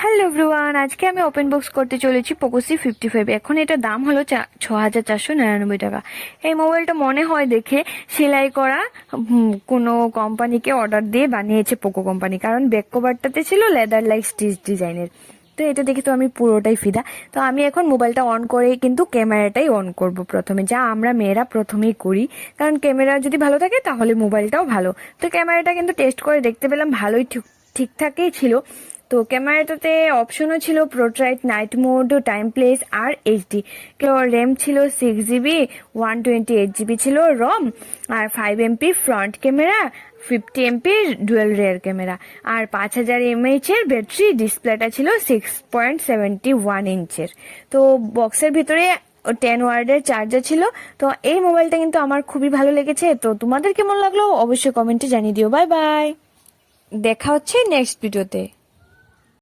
Hello everyone, আজকে আমি open box করতে চলেছি পোকো C55। এখন এটার দাম হলো 6499 টাকা। এই মোবাইলটা মনে হয় দেখে সেলাই করা কোনো কোম্পানিকে অর্ডার দিয়ে বানিয়েছে পোকো কোম্পানি, কারণ ব্যাক কভারটাতে ছিল লেদার লাইক স্টিচ ডিজাইনের। তো এটা দেখে তো আমি পুরোটাই ফিদা। তো আমি এখন মোবাইলটা অন করে কিন্তু ক্যামেরাটাই অন করব প্রথমে, যা আমরা মেয়েরা প্রথমেই করি, কারণ ক্যামেরা যদি ভালো থাকে তাহলে মোবাইলটাও ভালো। তো ক্যামেরাটা কিন্তু টেস্ট করে দেখতে পেলাম ভালোই ঠিকঠাকই ছিল। তো ক্যামেরাটাতে অপশনও ছিল portrait, night mode, time place আর এইচডি। র্যাম ছিল 6 GB, 128 GB ছিল রম, আর 5 MP front camera, 50 MP dual rear camera, আর 5000 mAh এর ব্যাটারি। ডিসপ্লেটা ছিল 6.71 ইঞ্চের। তো বক্সের ভিতরে 10 ওয়াটের চার্জার ছিল। তো এই মোবাইলটা কিন্তু আমার খুবই ভালো লেগেছে। তো তোমাদের কেমন লাগলো অবশ্যই কমেন্টে জানিয়ে দিও। বাই বাই, দেখা হচ্ছে নেক্সট ভিডিওতে।